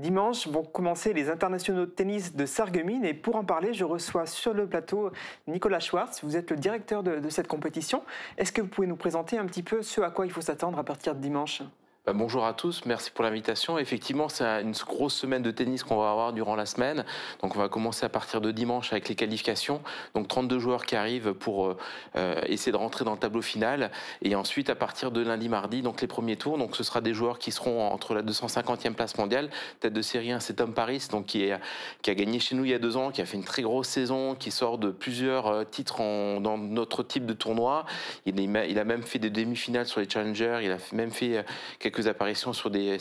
Dimanche vont commencer les internationaux de tennis de Sarreguemines et pour en parler, je reçois sur le plateau Nicolas Schwartz. Vous êtes le directeur de cette compétition. Est-ce que vous pouvez nous présenter un petit peu ce à quoi il faut s'attendre à partir de dimanche ? Bonjour à tous, merci pour l'invitation. Effectivement, c'est une grosse semaine de tennis qu'on va avoir durant la semaine. Donc on va commencer à partir de dimanche avec les qualifications. Donc 32 joueurs qui arrivent pour essayer de rentrer dans le tableau final. Et ensuite, à partir de lundi, mardi, donc les premiers tours. Donc ce sera des joueurs qui seront entre la 250e place mondiale. Tête de série 1, c'est Tom Paris, donc qui a gagné chez nous il y a 2 ans, qui a fait une très grosse saison, qui sort de plusieurs titres dans notre type de tournoi. Il a même fait des demi-finales sur les Challengers. Il a même fait quelques apparitions sur des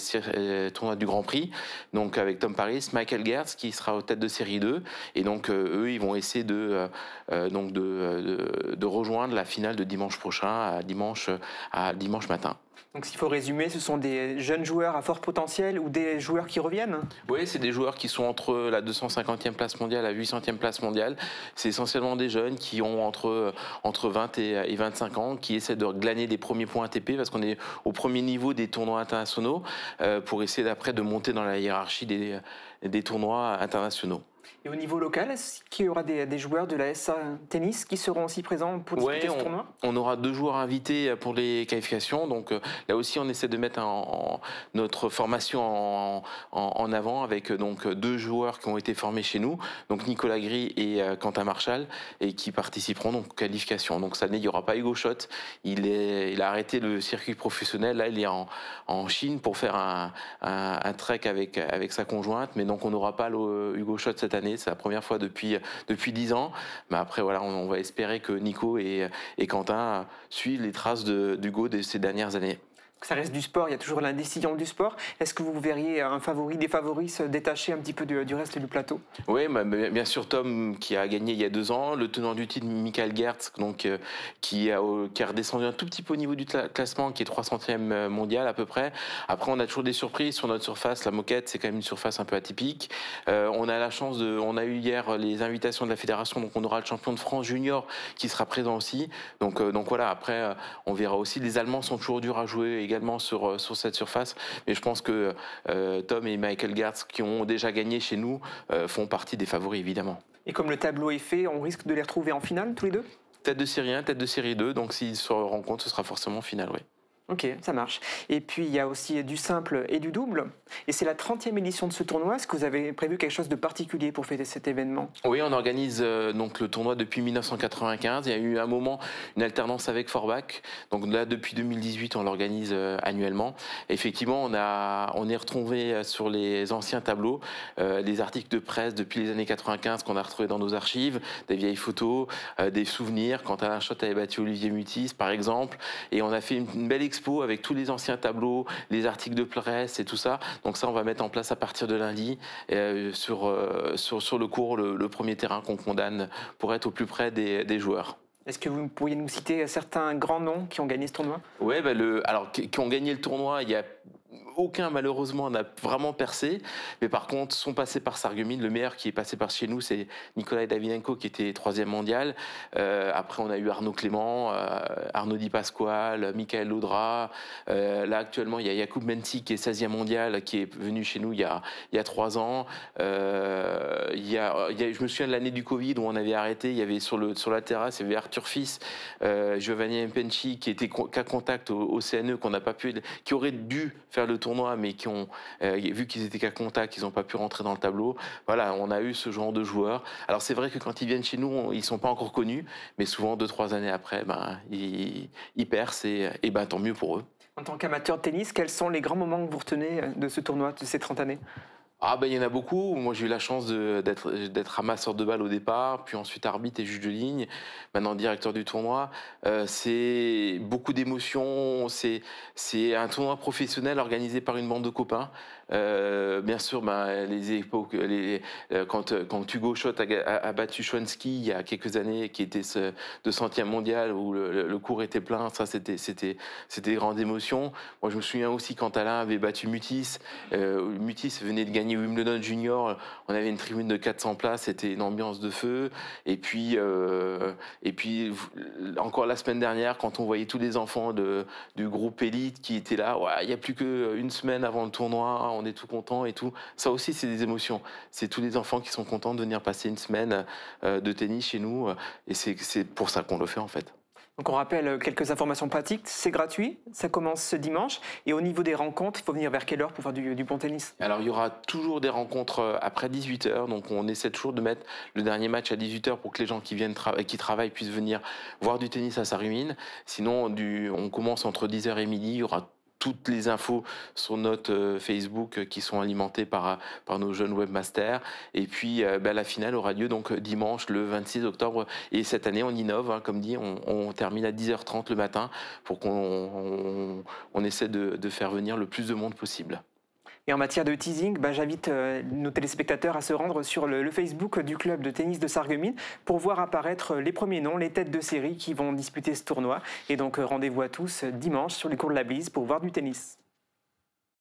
tournois du Grand Prix, donc avec Tom Paris, Michael Gertz qui sera aux têtes de série 2, et donc eux ils vont essayer de rejoindre la finale de dimanche prochain à dimanche matin. Donc s'il faut résumer, ce sont des jeunes joueurs à fort potentiel ou des joueurs qui reviennent ? Oui, c'est des joueurs qui sont entre la 250e place mondiale à la 800e place mondiale. C'est essentiellement des jeunes qui ont entre 20 et 25 ans, qui essaient de glaner des premiers points ATP parce qu'on est au premier niveau des tournois internationaux pour essayer d'après de monter dans la hiérarchie des tournois internationaux. Et au niveau local, est-ce qu'il y aura des joueurs de la SA Tennis qui seront aussi présents pour disputer ce tournoi ? On aura 2 joueurs invités pour les qualifications. Donc là aussi, on essaie de mettre notre formation en avant avec donc 2 joueurs qui ont été formés chez nous, donc Nicolas Gris et Quentin Marchal, et qui participeront donc aux qualifications. Donc cette année, il n'y aura pas Hugo Schott. Il a arrêté le circuit professionnel. Là, il est en Chine pour faire un trek avec sa conjointe. Mais donc on n'aura pas Hugo Schott cette année. C'est la première fois depuis 10 ans. Mais après, voilà, on va espérer que Nico et Quentin suivent les traces d'Hugo de ces dernières années. Ça reste du sport, il y a toujours l'indécision du sport. Est-ce que vous verriez des favoris se détacher un petit peu du reste du plateau ? Oui, bien sûr, Tom qui a gagné il y a 2 ans, le tenant du titre Michael Gertz, donc qui a redescendu un tout petit peu au niveau du classement, qui est 300e mondial à peu près. Après, on a toujours des surprises sur notre surface. La moquette, c'est quand même une surface un peu atypique. On a la chance on a eu hier les invitations de la fédération, donc on aura le champion de France junior qui sera présent aussi. Donc voilà. Après, on verra aussi. Les Allemands sont toujours durs à jouer également sur cette surface, mais je pense que Tom et Michael Gertz, qui ont déjà gagné chez nous, font partie des favoris évidemment. Et comme le tableau est fait, on risque de les retrouver en finale tous les deux ? Tête de série 1, tête de série 2, donc s'ils se rencontrent, ce sera forcément finale, oui. Ok, ça marche. Et puis il y a aussi du simple et du double. Et c'est la 30e édition de ce tournoi. Est-ce que vous avez prévu quelque chose de particulier pour fêter cet événement ? Oui, on organise donc le tournoi depuis 1995. Il y a eu un moment une alternance avec Forbach. Donc là, depuis 2018, on l'organise annuellement. Effectivement, on est retrouvé sur les anciens tableaux, les articles de presse depuis les années 95 qu'on a retrouvés dans nos archives, des vieilles photos, des souvenirs. Quand Alain Schott avait battu Olivier Mutis, par exemple. Et on a fait une belle expo avec tous les anciens tableaux, les articles de presse et tout ça. Donc ça, on va mettre en place à partir de lundi sur le court, le premier terrain qu'on condamne pour être au plus près des joueurs. Est-ce que vous pourriez nous citer certains grands noms qui ont gagné ce tournoi ? Oui, qui ont gagné le tournoi, il y a aucun malheureusement n'a vraiment percé, mais par contre sont passés par Sarreguemines. Le meilleur qui est passé par chez nous, c'est Nikolai Davydenko qui était 3e mondial. Après on a eu Arnaud Clément, Arnaud Di Pasquale, Michael Laudra. Là actuellement il y a Jakub Menzi qui est 16e mondial, qui est venu chez nous il y a 3 ans. Je me souviens de l'année du Covid où on avait arrêté, il y avait sur la terrasse, il y avait Arthur Fils, Giovanni Mpenchi qui était cas contact au CNE, qui aurait dû faire le tournoi, mais qui ont vu qu'ils étaient qu'à contact, ils n'ont pas pu rentrer dans le tableau. Voilà, on a eu ce genre de joueurs. Alors c'est vrai que quand ils viennent chez nous, ils sont pas encore connus, mais souvent 2-3 années après, ils percent et tant mieux pour eux. En tant qu'amateur de tennis, quels sont les grands moments que vous retenez de ce tournoi, de ces 30 années ? Il y en a beaucoup. Moi, j'ai eu la chance d'être ramasseur de balles au départ, puis ensuite arbitre et juge de ligne, maintenant directeur du tournoi. C'est beaucoup d'émotions. C'est un tournoi professionnel organisé par une bande de copains. Bien sûr, les époques, quand Hugo Schott a battu Schwanski il y a quelques années, qui était ce 200e mondial où le court était plein, ça c'était des grandes émotions. Moi, je me souviens aussi quand Alain avait battu Mutis. Mutis venait de gagner Wimbledon Junior, on avait une tribune de 400 places, c'était une ambiance de feu. Et puis encore la semaine dernière, quand on voyait tous les enfants du groupe élite qui étaient là, il n'y a plus qu'une semaine avant le tournoi, on est tout content et tout. Ça aussi, c'est des émotions. C'est tous les enfants qui sont contents de venir passer une semaine de tennis chez nous. Et c'est pour ça qu'on le fait, en fait. Donc on rappelle quelques informations pratiques, c'est gratuit, ça commence ce dimanche. Et au niveau des rencontres, il faut venir vers quelle heure pour faire du bon tennis? Alors, il y aura toujours des rencontres après 18h. Donc, on essaie toujours de mettre le dernier match à 18h pour que les gens qui travaillent puissent venir voir du tennis à Sarreguemines. Sinon, on commence entre 10h et midi. Il y aura toutes les infos sur notre Facebook qui sont alimentées par nos jeunes webmasters. Et puis, la finale aura lieu donc dimanche, le 26 octobre. Et cette année, on innove, hein, comme dit, on termine à 10h30 le matin pour qu'on essaie de faire venir le plus de monde possible. Et en matière de teasing, j'invite nos téléspectateurs à se rendre sur le Facebook du club de tennis de Sarreguemines pour voir apparaître les premiers noms, les têtes de série qui vont disputer ce tournoi. Et donc rendez-vous à tous dimanche sur les cours de la Blise pour voir du tennis.